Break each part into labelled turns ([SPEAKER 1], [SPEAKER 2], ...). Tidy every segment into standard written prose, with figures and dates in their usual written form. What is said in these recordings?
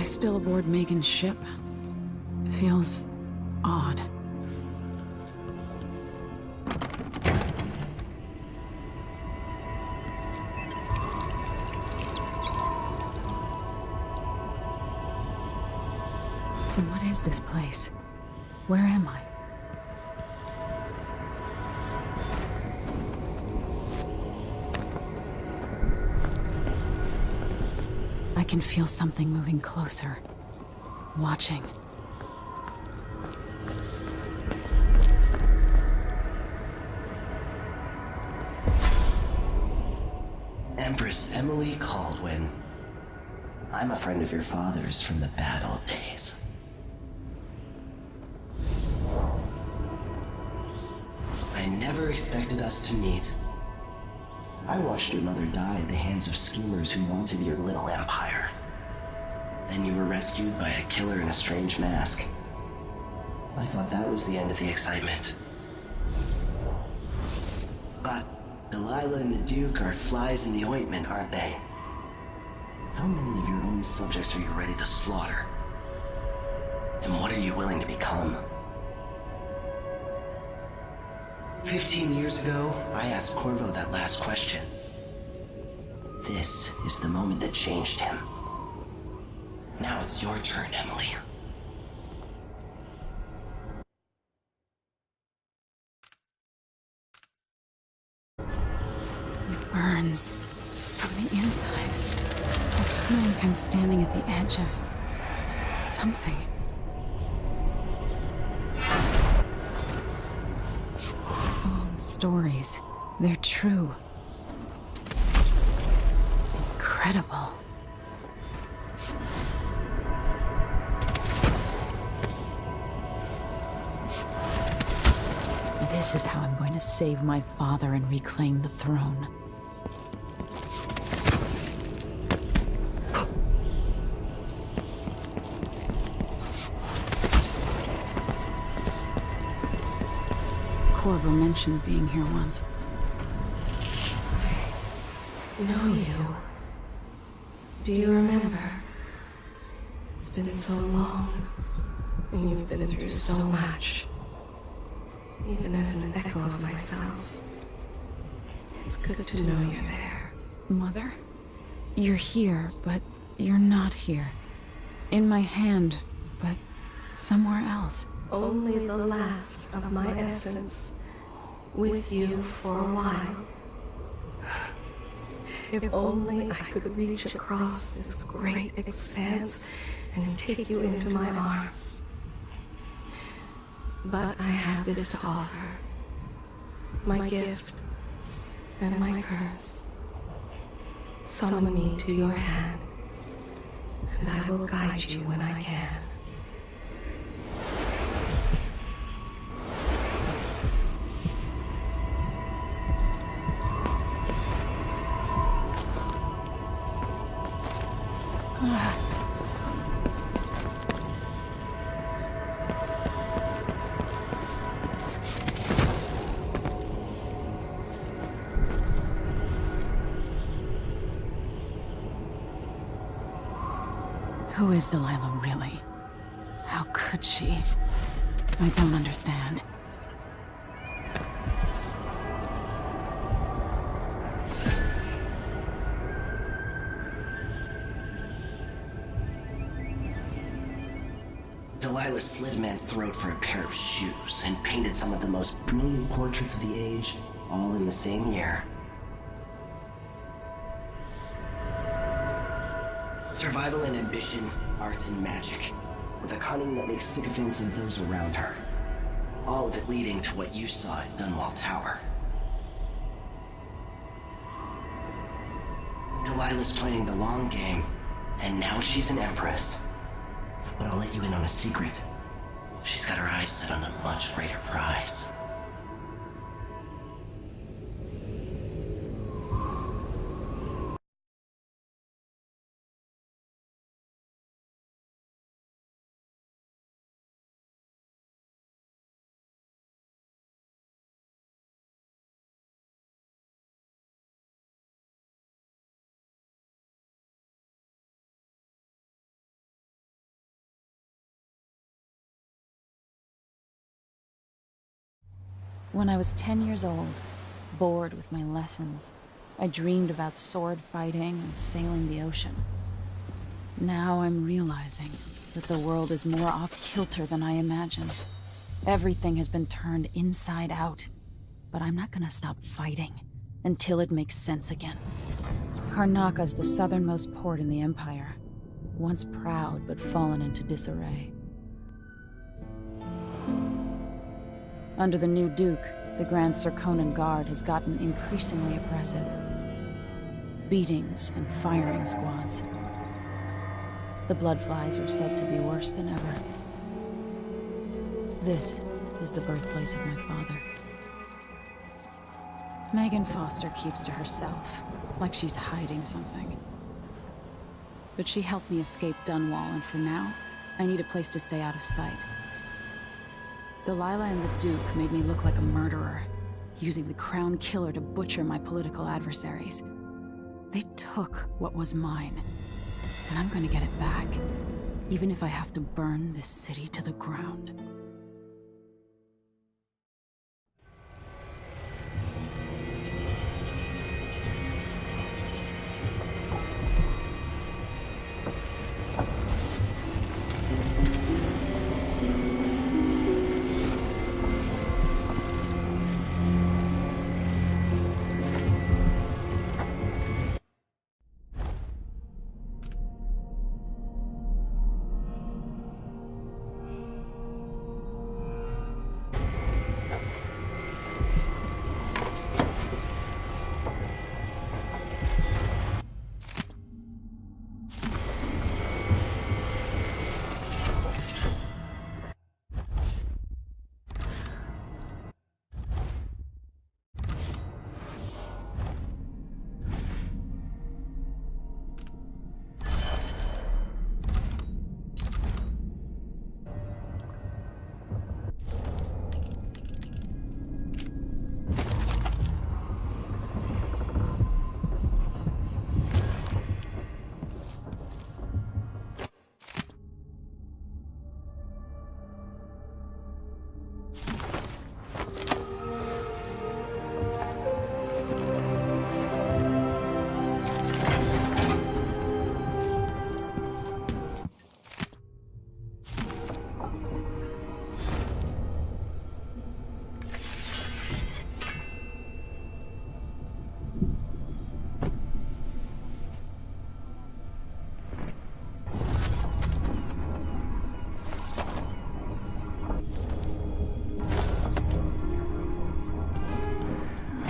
[SPEAKER 1] still aboard Megan's ship? It feels odd. And what is this place? Where am I? I can feel something moving closer. Watching.
[SPEAKER 2] Empress Emily Caldwin. I'm a friend of your father's from the bad old days. I never expected us to meet. I watched your mother die at the hands of schemers who wanted your little empire. Then you were rescued by a killer in a strange mask. I thought that was the end of the excitement. But Delilah and the Duke are flies in the ointment, aren't they? How many of your own subjects are you ready to slaughter? And what are you willing to become? 15 years ago, I asked Corvo that last question. This is the moment that changed him. Now it's your turn, Emily.
[SPEAKER 1] It burns from the inside. I feel like I'm standing at the edge of something. All the stories, they're true. Incredible. This is how I'm going to save my father and reclaim the throne. Corvo mentioned being here once.
[SPEAKER 3] I know you. Do you remember? It's been so long, and you've been through so much. Even as an echo of myself, it's good to know you're there.
[SPEAKER 1] Mother? You're here, but you're not here. In my hand, but somewhere else.
[SPEAKER 3] Only the last of my essence, with you for a while. If only I could reach across this great expanse and take you into my arms. But I have this to offer. My gift and my curse. Summon me to your hand, and I will guide you when I can.
[SPEAKER 1] Who is Delilah really? How could she? I don't understand.
[SPEAKER 2] Delilah slit a man's throat for a pair of shoes and painted some of the most brilliant portraits of the age, all in the same year. Survival and ambition, art and magic, with a cunning that makes sycophants of those around her. All of it leading to what you saw at Dunwall Tower. Delilah's playing the long game, and now she's an empress. But I'll let you in on a secret. She's got her eyes set on a much greater prize.
[SPEAKER 1] When I was 10 years old, bored with my lessons, I dreamed about sword fighting and sailing the ocean. Now I'm realizing that the world is more off-kilter than I imagined. Everything has been turned inside out, but I'm not gonna stop fighting until it makes sense again. Karnaka's the southernmost port in the Empire, once proud but fallen into disarray. Under the new Duke, the Grand Serkonan Guard has gotten increasingly oppressive. Beatings and firing squads. The Bloodflies are said to be worse than ever. This is the birthplace of my father. Megan Foster keeps to herself, like she's hiding something. But she helped me escape Dunwall, and for now, I need a place to stay out of sight. Delilah and the Duke made me look like a murderer, using the Crown Killer to butcher my political adversaries. They took what was mine, and I'm gonna get it back, even if I have to burn this city to the ground.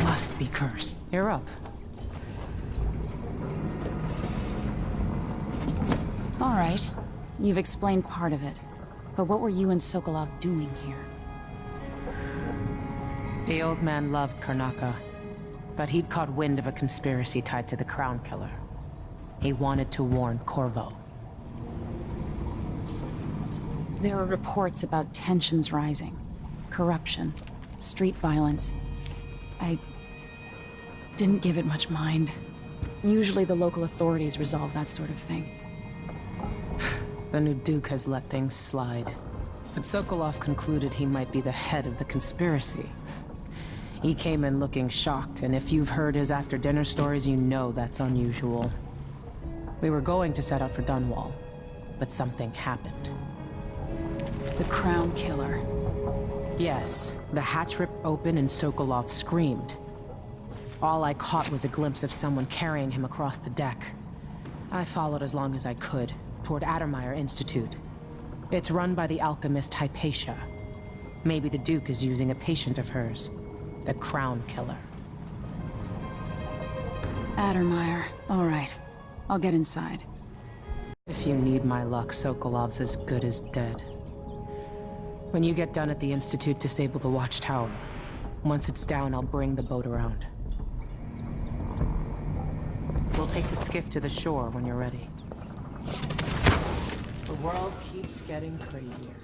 [SPEAKER 1] Must be cursed. You're up. All right. You've explained part of it. But what were you and Sokolov doing here?
[SPEAKER 4] The old man loved Karnaka, but he'd caught wind of a conspiracy tied to the Crown Killer. He wanted to warn Corvo.
[SPEAKER 1] There are reports about tensions rising, corruption, street violence. I didn't give it much mind. Usually the local authorities resolve that sort of thing.
[SPEAKER 4] The new Duke has let things slide. But Sokolov concluded he might be the head of the conspiracy. He came in looking shocked, and if you've heard his after-dinner stories, you know that's unusual. We were going to set out for Dunwall, but something happened.
[SPEAKER 1] The Crown Killer.
[SPEAKER 4] Yes, the hatch ripped open and Sokolov screamed. All I caught was a glimpse of someone carrying him across the deck. I followed as long as I could, toward Addermeyer Institute. It's run by the alchemist Hypatia. Maybe the Duke is using a patient of hers, the Crown Killer.
[SPEAKER 1] Addermeyer. All right. I'll get inside.
[SPEAKER 4] If you need my luck, Sokolov's as good as dead. When you get done at the Institute, disable the watchtower. Once it's down, I'll bring the boat around. We'll take the skiff to the shore when you're ready. The world keeps getting crazier.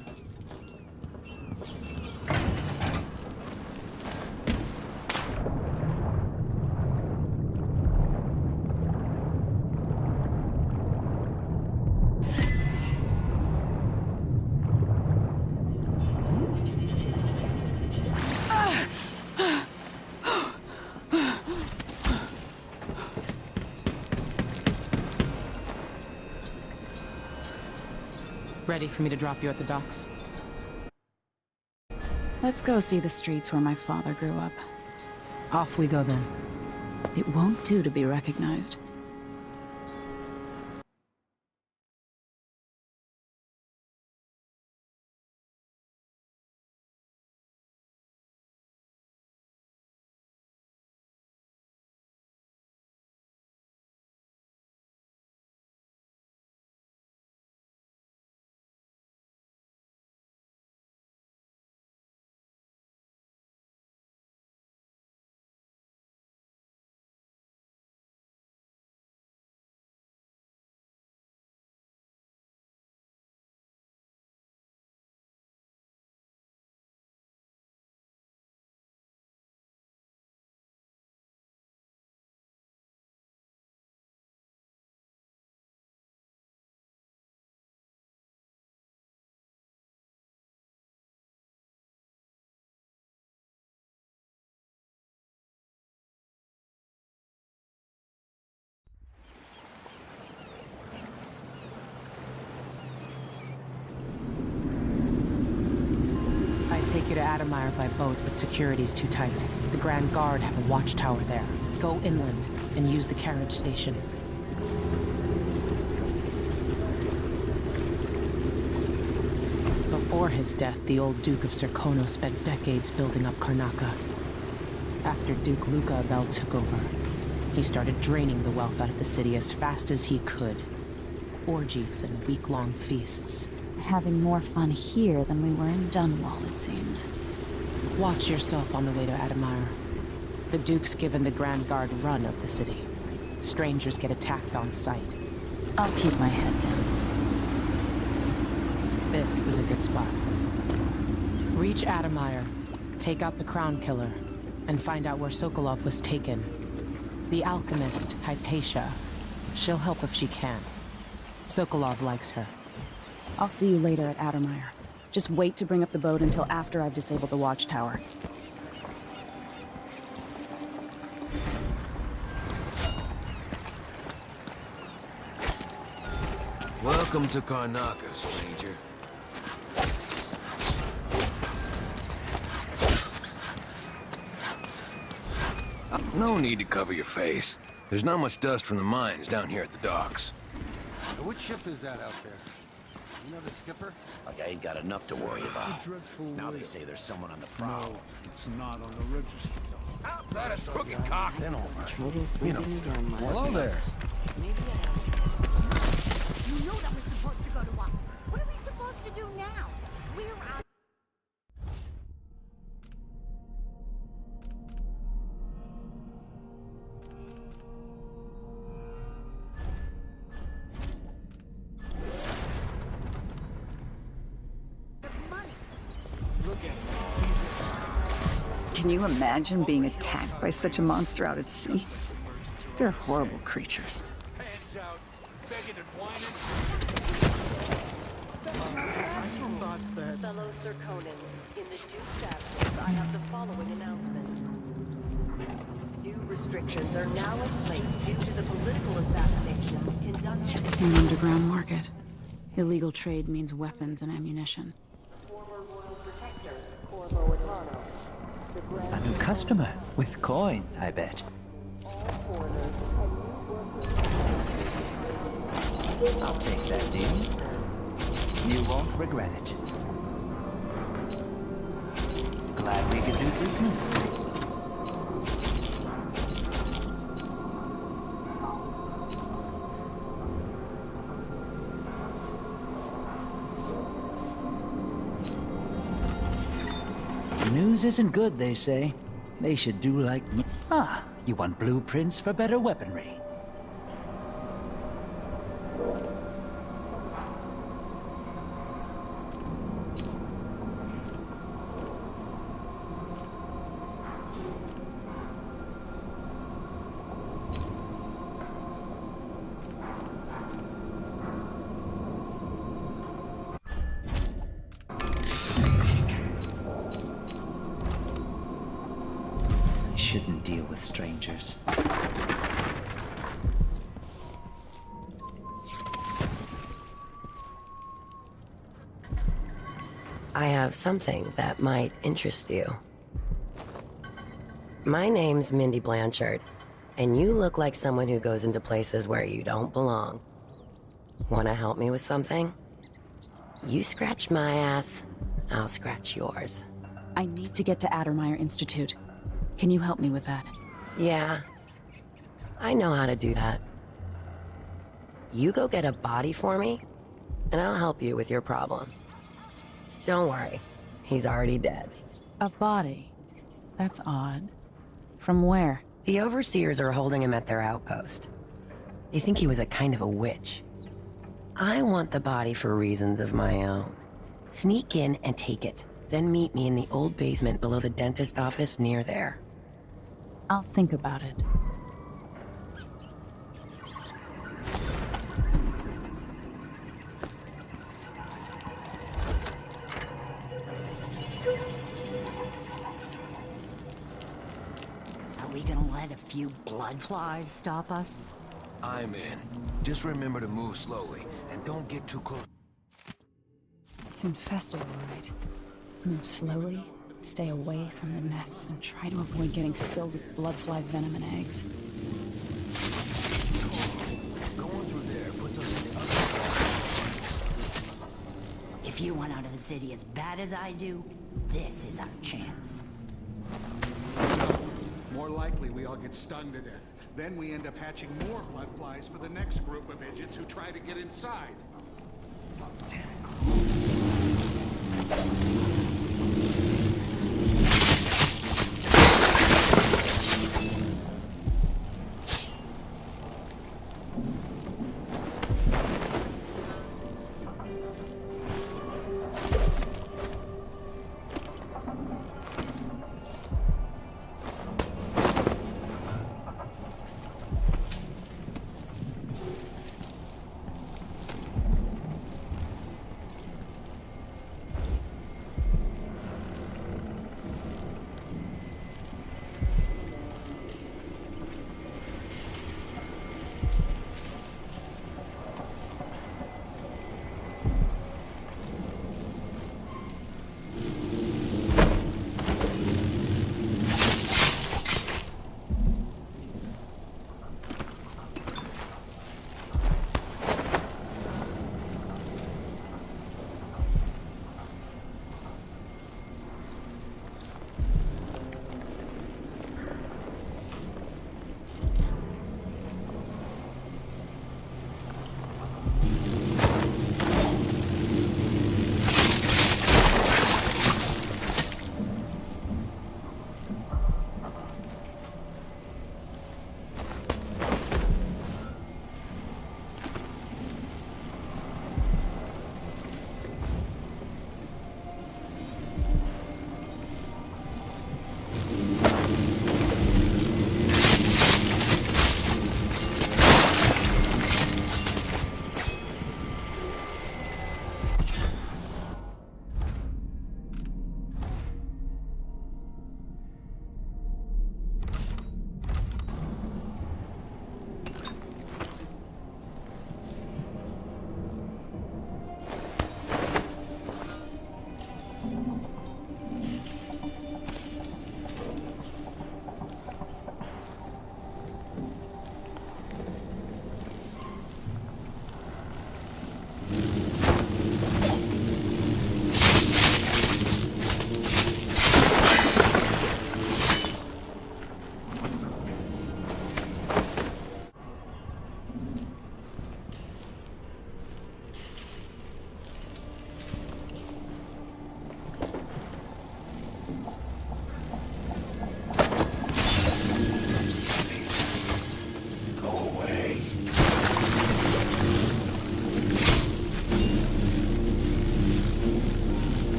[SPEAKER 4] Ready for me to drop you at the docks?
[SPEAKER 1] Let's go see the streets where my father grew up.
[SPEAKER 4] Off we go then.
[SPEAKER 1] It won't do to be recognized.
[SPEAKER 4] I'd take you to Adamire by boat, but security's too tight. The Grand Guard have a watchtower there. Go inland and use the carriage station. Before his death, the old Duke of Serkono spent decades building up Karnaca. After Duke Luca Abel took over, he started draining the wealth out of the city as fast as he could. Orgies and week-long feasts.
[SPEAKER 1] Having more fun here than we were in Dunwall, it seems.
[SPEAKER 4] Watch yourself on the way to Adamire. The Duke's given the Grand Guard run of the city. Strangers get attacked on sight.
[SPEAKER 1] I'll keep my head down.
[SPEAKER 4] This is a good spot. Reach Adamire, take out the Crown Killer, and find out where Sokolov was taken. The alchemist, Hypatia. She'll help if she can. Sokolov likes her.
[SPEAKER 1] I'll see you later at Adamire. Just wait to bring up the boat until after I've disabled the watchtower.
[SPEAKER 5] Welcome to Karnaca, stranger. No need to cover your face. There's not much dust from the mines down here at the docks.
[SPEAKER 6] Which ship is that out there? You know the skipper?
[SPEAKER 7] Like I ain't got enough to worry about.
[SPEAKER 6] Dreadful
[SPEAKER 7] Now
[SPEAKER 6] way.
[SPEAKER 7] they say there's someone on the prowl.
[SPEAKER 6] No, it's not on the register.
[SPEAKER 5] Outside a crooked cock.
[SPEAKER 7] Then all right.
[SPEAKER 6] You know. Hello there.
[SPEAKER 8] You know that was supposed to go to us. What are we supposed to do now? We're out. of money.
[SPEAKER 6] Look at
[SPEAKER 9] Can you imagine being attacked by such a monster out at sea? They're horrible creatures.
[SPEAKER 6] hands out, begging and whining.
[SPEAKER 10] Fellow Serkonans, in the Duke's absence, I have the following announcement. New restrictions are now in place due to the political assassinations conducted.
[SPEAKER 1] An underground market. Illegal trade means weapons and ammunition.
[SPEAKER 10] Former Royal Protector, Corvo Etano. The Grand
[SPEAKER 11] A new customer with coin, I bet.
[SPEAKER 10] all foreigners and new workers.
[SPEAKER 11] I'll take that deal. You won't regret it. Glad we could do business. News isn't good, they say. They should do like me. Ah, you want blueprints for better weaponry. Shouldn't deal with strangers.
[SPEAKER 10] I have something that might interest you. My name's Mindy Blanchard, and you look like someone who goes into places where you don't belong. Wanna help me with something? You scratch my ass, I'll scratch yours.
[SPEAKER 1] I need to get to Addermeyer Institute. Can you help me with that?
[SPEAKER 10] Yeah, I know how to do that. You go get a body for me, and I'll help you with your problem. Don't worry, he's already dead.
[SPEAKER 1] A body? That's odd. From where?
[SPEAKER 10] The overseers are holding him at their outpost. They think he was a kind of a witch. I want the body for reasons of my own. Sneak in and take it, then meet me in the old basement below the dentist office near there.
[SPEAKER 1] I'll think about it.
[SPEAKER 8] Are we gonna let a few blood flies stop us?
[SPEAKER 5] I'm in. Just remember to move slowly, and don't get too close.
[SPEAKER 1] It's infested, all right. Move slowly, stay away from the nests, and try to avoid getting filled with bloodfly venom and eggs.
[SPEAKER 5] Going through there puts us in the other.
[SPEAKER 8] If you want out of the city as bad as I do, this is our chance.
[SPEAKER 6] More likely we all get stunned to death. Then we end up hatching more blood flies for the next group of idiots who try to get inside.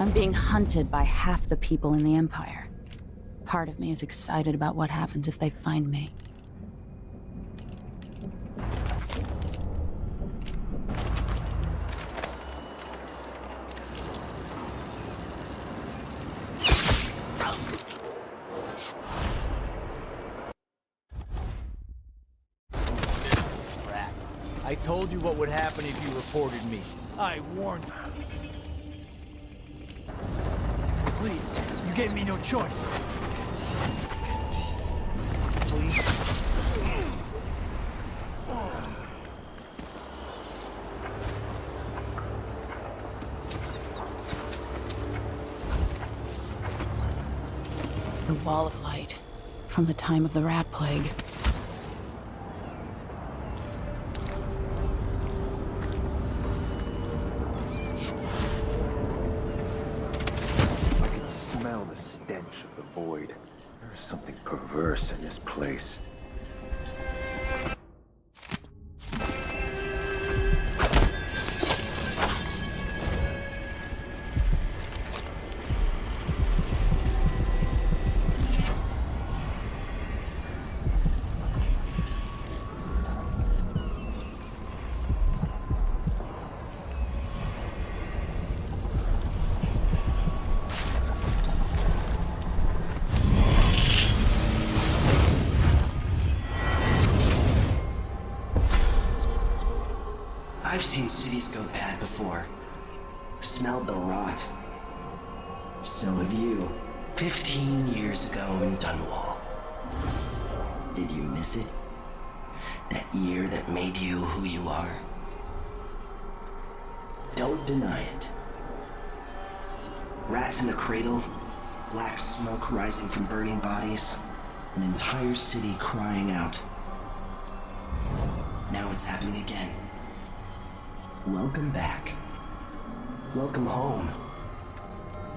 [SPEAKER 1] I'm being hunted by half the people in the Empire. Part of me is excited about what happens if they find me.
[SPEAKER 12] I told you what would happen if you reported me. I warned you. Please, you gave me no choice. Please.
[SPEAKER 1] The wall of light from the time of the rat plague.
[SPEAKER 13] Smell the stench of the void. There is something perverse in this place.
[SPEAKER 2] I've seen cities go bad before. Smelled the rot. So have you. 15 years ago in Dunwall. Did you miss it? That year that made you who you are? Don't deny it. Rats in the cradle, black smoke rising from burning bodies, an entire city crying out. Now it's happening again. Welcome back. Welcome home.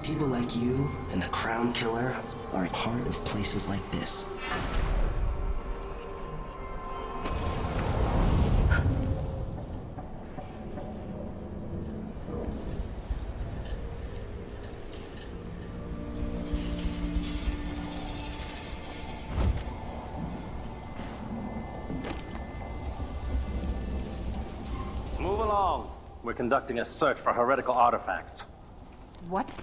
[SPEAKER 2] People like you and the Crown Killer are a part of places like this.
[SPEAKER 14] Move along. We're conducting a search for heretical artifacts.
[SPEAKER 15] What?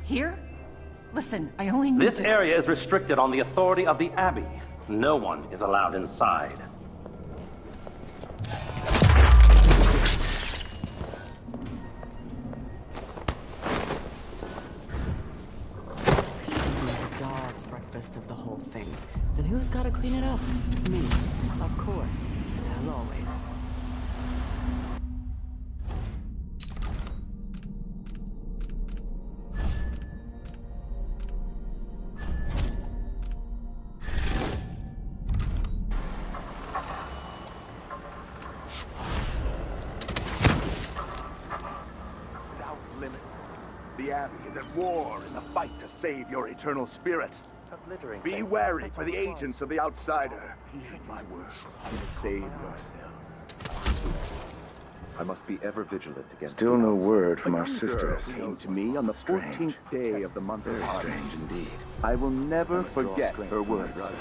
[SPEAKER 15] Here? Listen, I only need
[SPEAKER 14] This area is restricted on the authority of the Abbey. No one is allowed inside.
[SPEAKER 16] The dog's breakfast of the whole thing. And who's gotta clean it up? Me, of course, as always.
[SPEAKER 13] Without limits. The Abbey is at war in the fight to save your eternal spirit. Be wary for the agents of the Outsider. Heed my words and save yourselves.
[SPEAKER 17] I must be ever vigilant against.
[SPEAKER 13] Still no word from
[SPEAKER 17] The
[SPEAKER 13] our
[SPEAKER 17] young
[SPEAKER 13] sisters.
[SPEAKER 17] girl
[SPEAKER 13] Came to me on the 14th day of the month of
[SPEAKER 17] Very
[SPEAKER 13] August.
[SPEAKER 17] strange indeed.
[SPEAKER 13] I will never
[SPEAKER 17] I must draw
[SPEAKER 13] forget
[SPEAKER 17] strength
[SPEAKER 13] her
[SPEAKER 17] from my
[SPEAKER 13] words.
[SPEAKER 17] brothers.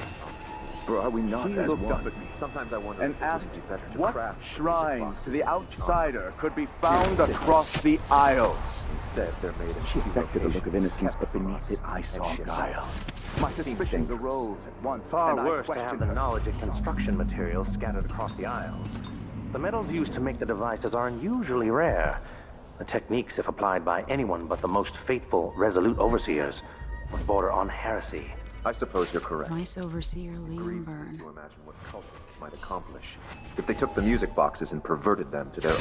[SPEAKER 13] For are we not
[SPEAKER 17] She
[SPEAKER 13] as
[SPEAKER 17] looked
[SPEAKER 13] one?
[SPEAKER 17] up at me. Sometimes I wonder
[SPEAKER 13] And
[SPEAKER 17] if it
[SPEAKER 13] asked
[SPEAKER 17] wouldn't be better to
[SPEAKER 13] what
[SPEAKER 17] craft the music
[SPEAKER 13] shrines
[SPEAKER 17] boxes
[SPEAKER 13] to the
[SPEAKER 17] in
[SPEAKER 13] Outsider
[SPEAKER 17] Dishonored.
[SPEAKER 13] could be found across the Isles.
[SPEAKER 17] Instead, they're made in
[SPEAKER 13] She
[SPEAKER 17] key
[SPEAKER 13] affected a look of
[SPEAKER 17] locations
[SPEAKER 13] innocence,
[SPEAKER 17] kept
[SPEAKER 13] but
[SPEAKER 17] from
[SPEAKER 13] beneath
[SPEAKER 17] us
[SPEAKER 13] it I
[SPEAKER 17] and
[SPEAKER 13] saw
[SPEAKER 17] shipped
[SPEAKER 13] guile.
[SPEAKER 17] out.
[SPEAKER 13] My
[SPEAKER 17] Seems
[SPEAKER 13] suspicions
[SPEAKER 17] dangerous.
[SPEAKER 13] arose at once,
[SPEAKER 14] Far
[SPEAKER 13] and I
[SPEAKER 14] worse to have
[SPEAKER 13] questioned
[SPEAKER 14] the
[SPEAKER 13] her.
[SPEAKER 14] knowledge of construction materials scattered across the Isles. The metals used to make the devices are unusually rare. The techniques, if applied by anyone but the most faithful, resolute overseers, would border on heresy.
[SPEAKER 17] I suppose you're correct.
[SPEAKER 1] Nice overseer Liam
[SPEAKER 17] Grieves me
[SPEAKER 1] Byrne.
[SPEAKER 17] to imagine what cults might accomplish if they took the music boxes and perverted them to their.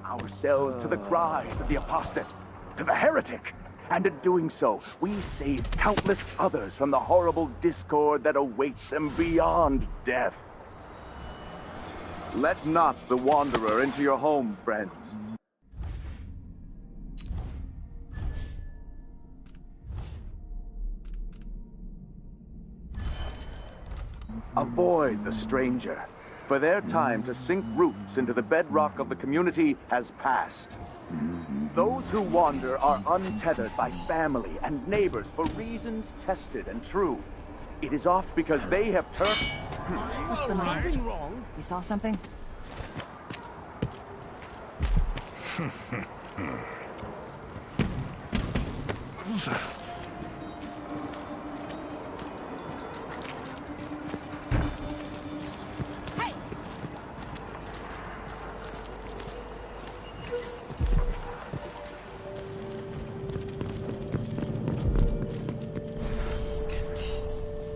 [SPEAKER 13] ourselves to the cries of the apostate, to the heretic. And in doing so, we save countless others from the horrible discord that awaits them beyond death. Let not the Wanderer into your home, friends. Avoid the stranger, for their time to sink roots into the bedrock of the community has passed. Those who wander are untethered by family and neighbors for reasons tested and true. It is oft because they have turned...
[SPEAKER 18] What's the matter? Something wrong? You saw something?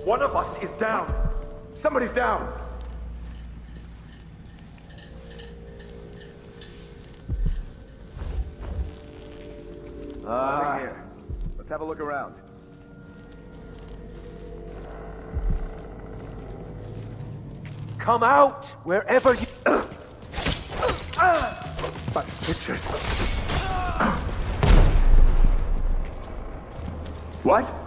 [SPEAKER 13] One of us is down. Somebody's down. Here. Let's have a look around. Come out wherever you... My pictures. What?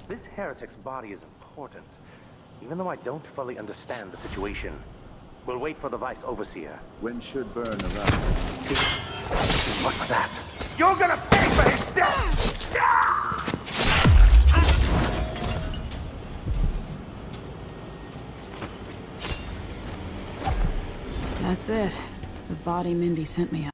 [SPEAKER 14] This heretic's body is important, even though I don't fully understand the situation. We'll wait for the Vice Overseer.
[SPEAKER 13] Wind should burn around.
[SPEAKER 14] What's that?
[SPEAKER 13] You're gonna pay for his death!
[SPEAKER 1] That's it. The body Mindy sent me